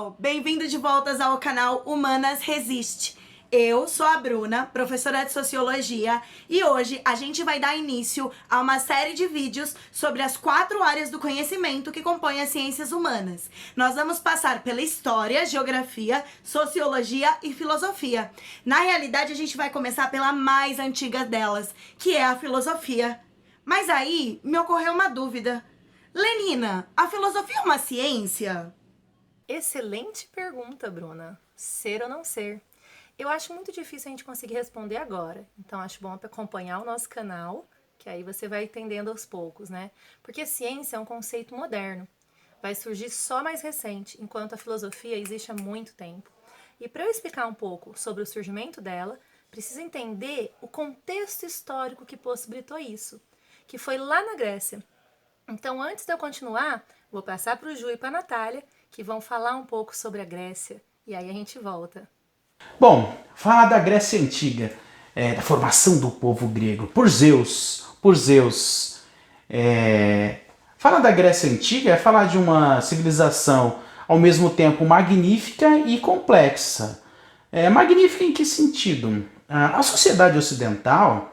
pessoal! Bem-vindo de volta ao canal Humanas Resiste. Eu sou a Bruna, professora de Sociologia, e hoje a gente vai dar início a uma série de vídeos sobre as 4 áreas do conhecimento que compõem as ciências humanas. Nós vamos passar pela História, Geografia, Sociologia e Filosofia. Na realidade, a gente vai começar pela mais antiga delas, que é a Filosofia. Mas aí me ocorreu uma dúvida. Lenina, a filosofia é uma ciência? Excelente pergunta, Bruna. Ser ou não ser? Eu acho muito difícil a gente conseguir responder agora. Então, acho bom acompanhar o nosso canal, que aí você vai entendendo aos poucos, né? Porque ciência é um conceito moderno. Vai surgir só mais recente, enquanto a filosofia existe há muito tempo. E para eu explicar um pouco sobre o surgimento dela, preciso entender o contexto histórico que possibilitou isso, que foi lá na Grécia. Então, antes de eu continuar, vou passar para o Ju e para a Natália, que vão falar um pouco sobre a Grécia. E aí a gente volta. Bom, falar da Grécia Antiga, da formação do povo grego, por Zeus. Falar da Grécia Antiga é falar de uma civilização ao mesmo tempo magnífica e complexa. Magnífica em que sentido? A sociedade ocidental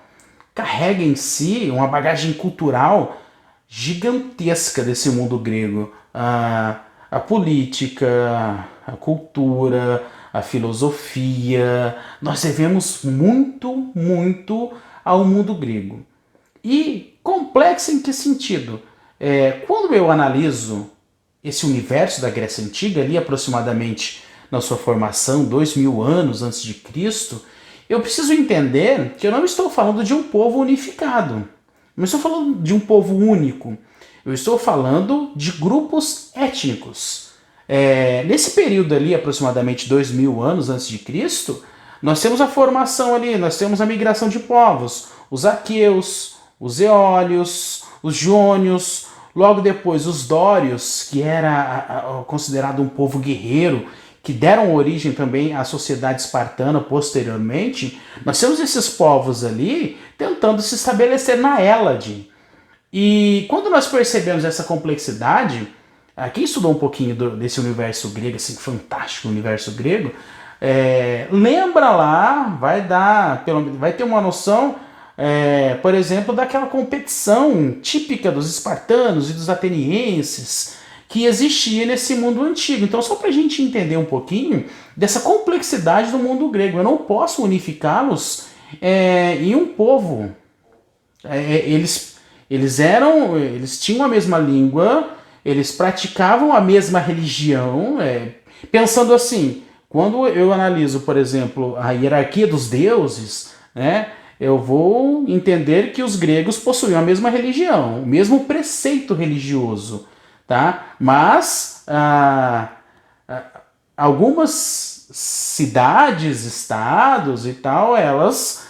carrega em si uma bagagem cultural gigantesca desse mundo grego. A política, a cultura, a filosofia. Nós devemos muito ao mundo grego. E complexa em que sentido? Quando eu analiso esse universo da Grécia Antiga, ali aproximadamente na sua formação, 2000 anos antes de Cristo, eu preciso entender que eu não estou falando de um povo unificado. Não estou falando de um povo único. Eu estou falando de grupos étnicos. Nesse período ali, aproximadamente 2000 anos antes de Cristo, nós temos a formação ali, nós temos a migração de povos, os aqueus, os eólios, os jônios, logo depois os dórios, que era considerado um povo guerreiro, que deram origem também à sociedade espartana posteriormente. Nós temos esses povos ali tentando se estabelecer na Hélade. E quando nós percebemos essa complexidade, quem estudou um pouquinho desse universo grego, esse fantástico universo grego, lembra lá, vai ter uma noção, por exemplo, daquela competição típica dos espartanos e dos atenienses que existia nesse mundo antigo. Então, só para a gente entender um pouquinho dessa complexidade do mundo grego, eu não posso unificá-los em um povo. Eles tinham a mesma língua, eles praticavam a mesma religião. Pensando assim, quando eu analiso, por exemplo, a hierarquia dos deuses, né, eu vou entender que os gregos possuíam a mesma religião, o mesmo preceito religioso, tá? Mas algumas cidades, estados e tal, elas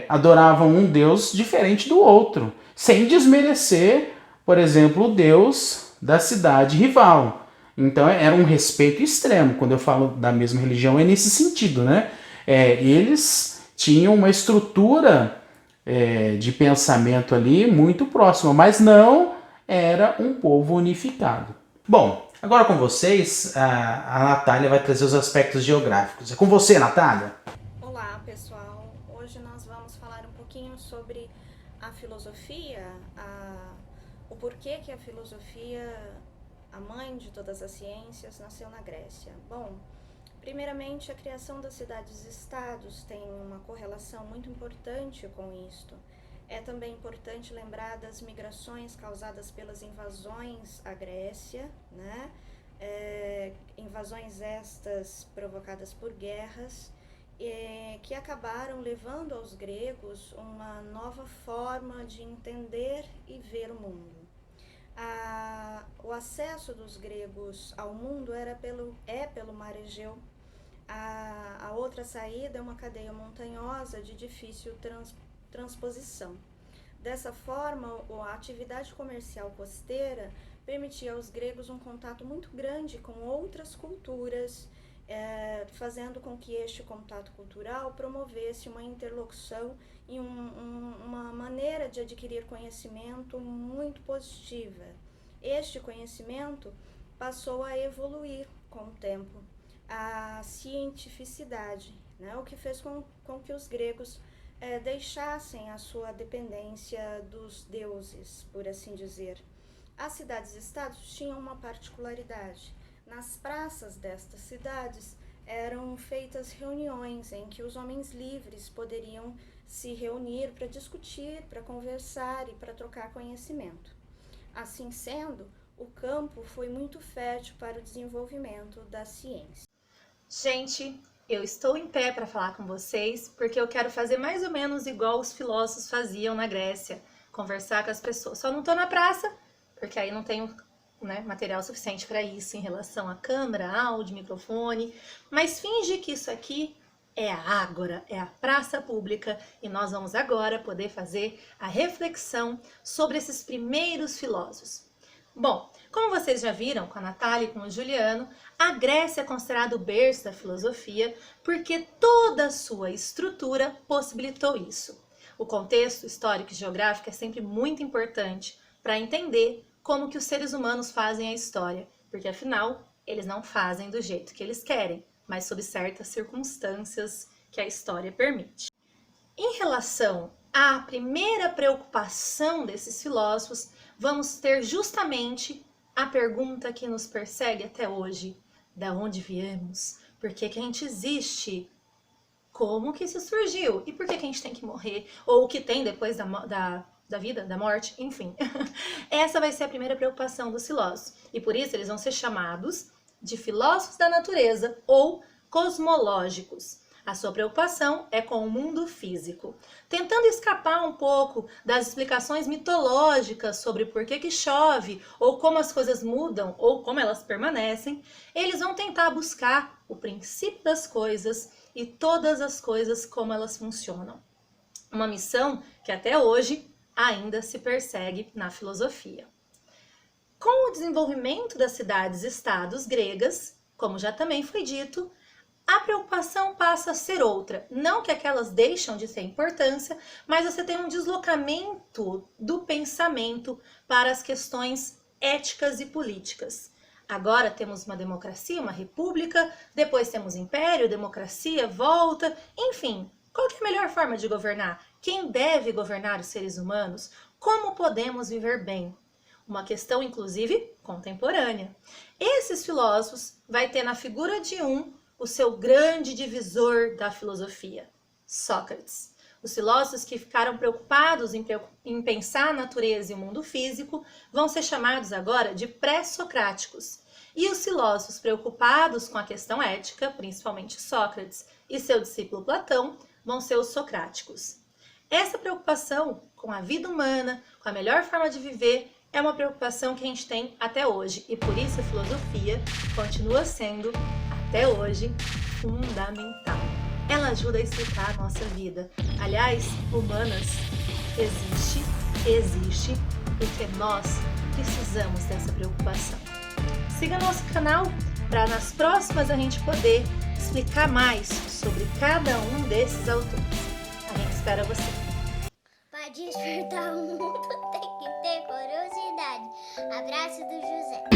adoravam um deus diferente do outro, sem desmerecer, por exemplo, o deus da cidade rival. Então era um respeito extremo. Quando eu falo da mesma religião, é nesse sentido, né? Eles tinham uma estrutura de pensamento ali muito próxima, mas não era um povo unificado. Bom, agora com vocês, a Natália vai trazer os aspectos geográficos. É com você, Natália? Olá, pessoal. Hoje nós vamos falar um pouquinho sobre a filosofia, o porquê que a filosofia, a mãe de todas as ciências, nasceu na Grécia. Bom, primeiramente, a criação das cidades-estados tem uma correlação muito importante com isto. É também importante lembrar das migrações causadas pelas invasões à Grécia, né? Invasões estas provocadas por guerras, que acabaram levando aos gregos uma nova forma de entender e ver o mundo. O acesso dos gregos ao mundo pelo mar Egeu. A outra saída é uma cadeia montanhosa de difícil transposição. Dessa forma, a atividade comercial costeira permitia aos gregos um contato muito grande com outras culturas, fazendo com que este contato cultural promovesse uma interlocução e uma maneira de adquirir conhecimento muito positiva. Este conhecimento passou a evoluir com o tempo, a cientificidade, né? O que fez com que os gregos deixassem a sua dependência dos deuses, por assim dizer. As cidades-estados tinham uma particularidade. Nas praças destas cidades eram feitas reuniões em que os homens livres poderiam se reunir para discutir, para conversar e para trocar conhecimento. Assim sendo, o campo foi muito fértil para o desenvolvimento da ciência. Gente, eu estou em pé para falar com vocês porque eu quero fazer mais ou menos igual os filósofos faziam na Grécia, conversar com as pessoas. Só não estou na praça, porque aí não tenho material suficiente para isso em relação à câmera, áudio, microfone, mas finge que isso aqui é a ágora, é a praça pública e nós vamos agora poder fazer a reflexão sobre esses primeiros filósofos. Bom, como vocês já viram com a Natália e com o Juliano, a Grécia é considerada o berço da filosofia porque toda a sua estrutura possibilitou isso. O contexto histórico e geográfico é sempre muito importante para entender como que os seres humanos fazem a história, porque afinal, eles não fazem do jeito que eles querem, mas sob certas circunstâncias que a história permite. Em relação à primeira preocupação desses filósofos, vamos ter justamente a pergunta que nos persegue até hoje: da onde viemos? Por que que a gente existe? Como que isso surgiu? E por que que a gente tem que morrer? Ou o que tem depois da vida, da morte, enfim. Essa vai ser a primeira preocupação dos filósofos. E por isso eles vão ser chamados de filósofos da natureza ou cosmológicos. A sua preocupação é com o mundo físico. Tentando escapar um pouco das explicações mitológicas sobre por que que chove, ou como as coisas mudam, ou como elas permanecem, eles vão tentar buscar o princípio das coisas e todas as coisas como elas funcionam. Uma missão que até hoje ainda se persegue na filosofia. Com o desenvolvimento das cidades-estados gregas, como já também foi dito, a preocupação passa a ser outra. Não que aquelas deixam de ter importância, mas você tem um deslocamento do pensamento para as questões éticas e políticas. Agora temos uma democracia, uma república, depois temos império, democracia, volta, enfim. Qual que é a melhor forma de governar? Quem deve governar os seres humanos? Como podemos viver bem? Uma questão, inclusive, contemporânea. Esses filósofos vai ter na figura de o seu grande divisor da filosofia, Sócrates. Os filósofos que ficaram preocupados em pensar a natureza e o mundo físico vão ser chamados agora de pré-socráticos. E os filósofos preocupados com a questão ética, principalmente Sócrates e seu discípulo Platão, vão ser os socráticos. Essa preocupação com a vida humana, com a melhor forma de viver, é uma preocupação que a gente tem até hoje. E por isso a filosofia continua sendo, até hoje, fundamental. Ela ajuda a explicar a nossa vida. Aliás, humanas existe porque nós precisamos dessa preocupação. Siga nosso canal para nas próximas a gente poder explicar mais sobre cada um desses autores. A gente espera você. Para despertar o mundo tem que ter curiosidade. Abraço do José.